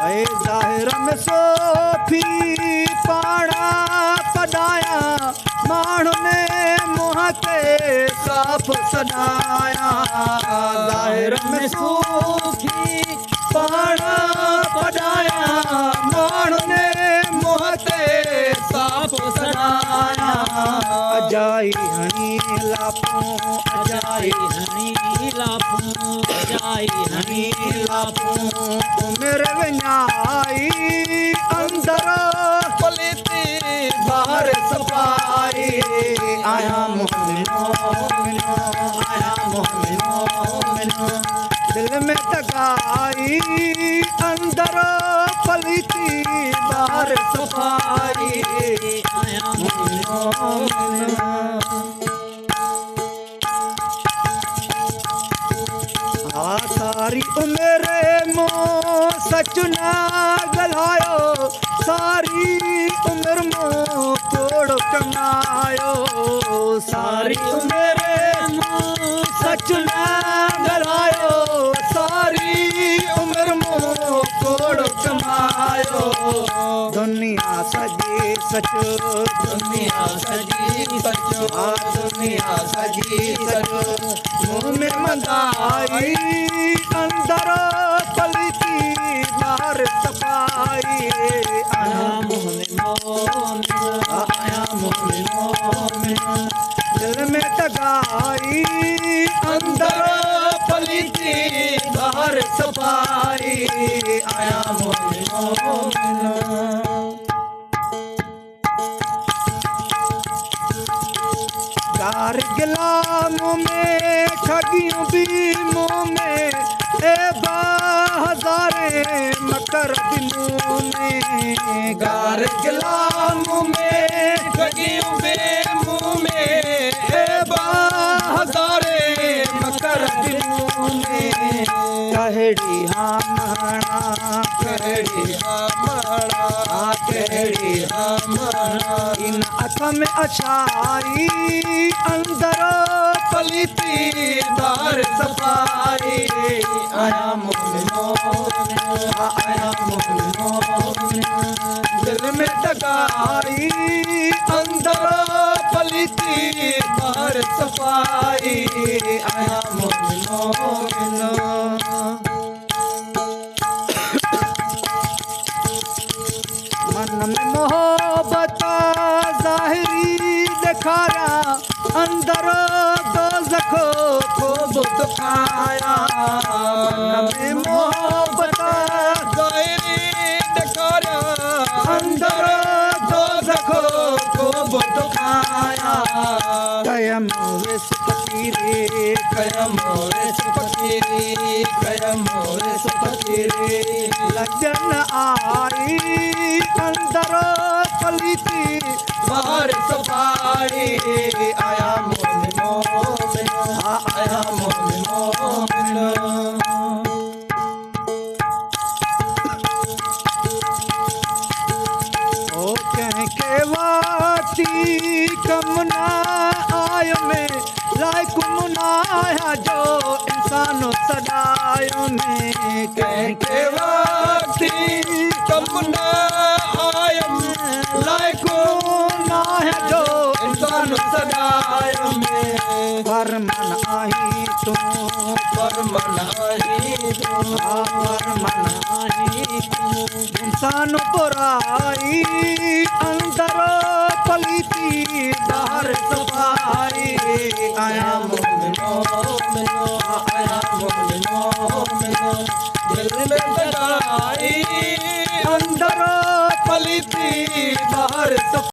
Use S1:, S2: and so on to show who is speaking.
S1: ऐं ज़ाहिर में सोफी पाणा पढ़ाया माण्हू में मुंहं ते साफ़ सॾाया ज़ाहिर में सोफी पाणा पढ़ाया माण्हू में मुंहं ते साफ़ सॾाया अजाई हणी लापूं अजाई
S2: हणी लापूं अजाई हणी
S1: लापूं उमिरि विञाई अंदर पलिती ॿाहिर सफ़ाई आया मोमिनो आया मोमिनो दिल में तकाई अंदर पलिती ॿाहिर सफ़ाई आया मोमिनो सारी उमिरि मूं सच न ॻाल्हायो सारी उमिरि मूं थोरो कमायो सारी उमिरि मूं सच न ॻाल्हायो सारी उमिरि मूं थोरो कमायो दुनिया सॼी सच दुनिया सॼी सच दुनिया सॼी सच मुंहुं में मंदाई अंदर पलिती ॿाहिर सफ़ाई आया मोमिनो दिल में तगाई अंदर पलिती ॿाहिर सफ़ाई आया मोमिनो कारगिला मुँह में ठगियूं भी मुँह में ए हज़ारे मकर भी मुँह में कारगिला मुँह में ठगियूं भी मुँह में ए हज़ारे मकर भी मुँह में कहिड़ी हामणा कहिड़ी हामणा कहिड़ी हामणा इन अख में अछाई अंदर पलिती ॿाहिर सफ़ाई आया मोमिनो आया मोमिनो दिल में तगाई अंदर पलिती ॿाहिर सफ़ाई आया मोमिनो मन में मोहब्बत ज़ाहिरी ॾेखारिया अंदर दोज़ख ख़ूब दुखाया मन में मोहब्बत ज़ाहिरी ॾेखारिया अंदर दोज़ख ख़ूब दुखाया कयम विस फ़क़ीरी कयम विस फ़क़ीरी कयम विस फ़क़ीरी लगन आई अंदर पलिती ॿाहिर सफ़ाई आया मोमिनो आया मोमिनो ओ कंहिंखे वाती कम न आयो में लाइक़ मुनाया जो इंसानो सॾायो में कंहिंखे वाती कम न आयो लाइक़ मुनाया जो इंसानो सॾायो में फरमान आही तूं फरमान आही तूं फरमान आही तूं इंसान बुराई अंदर पलिती ॿाहिर सफ़ाई आया मोमिनो आया मोमिनो दिल में तगाई अंदर पलिती ॿाहिर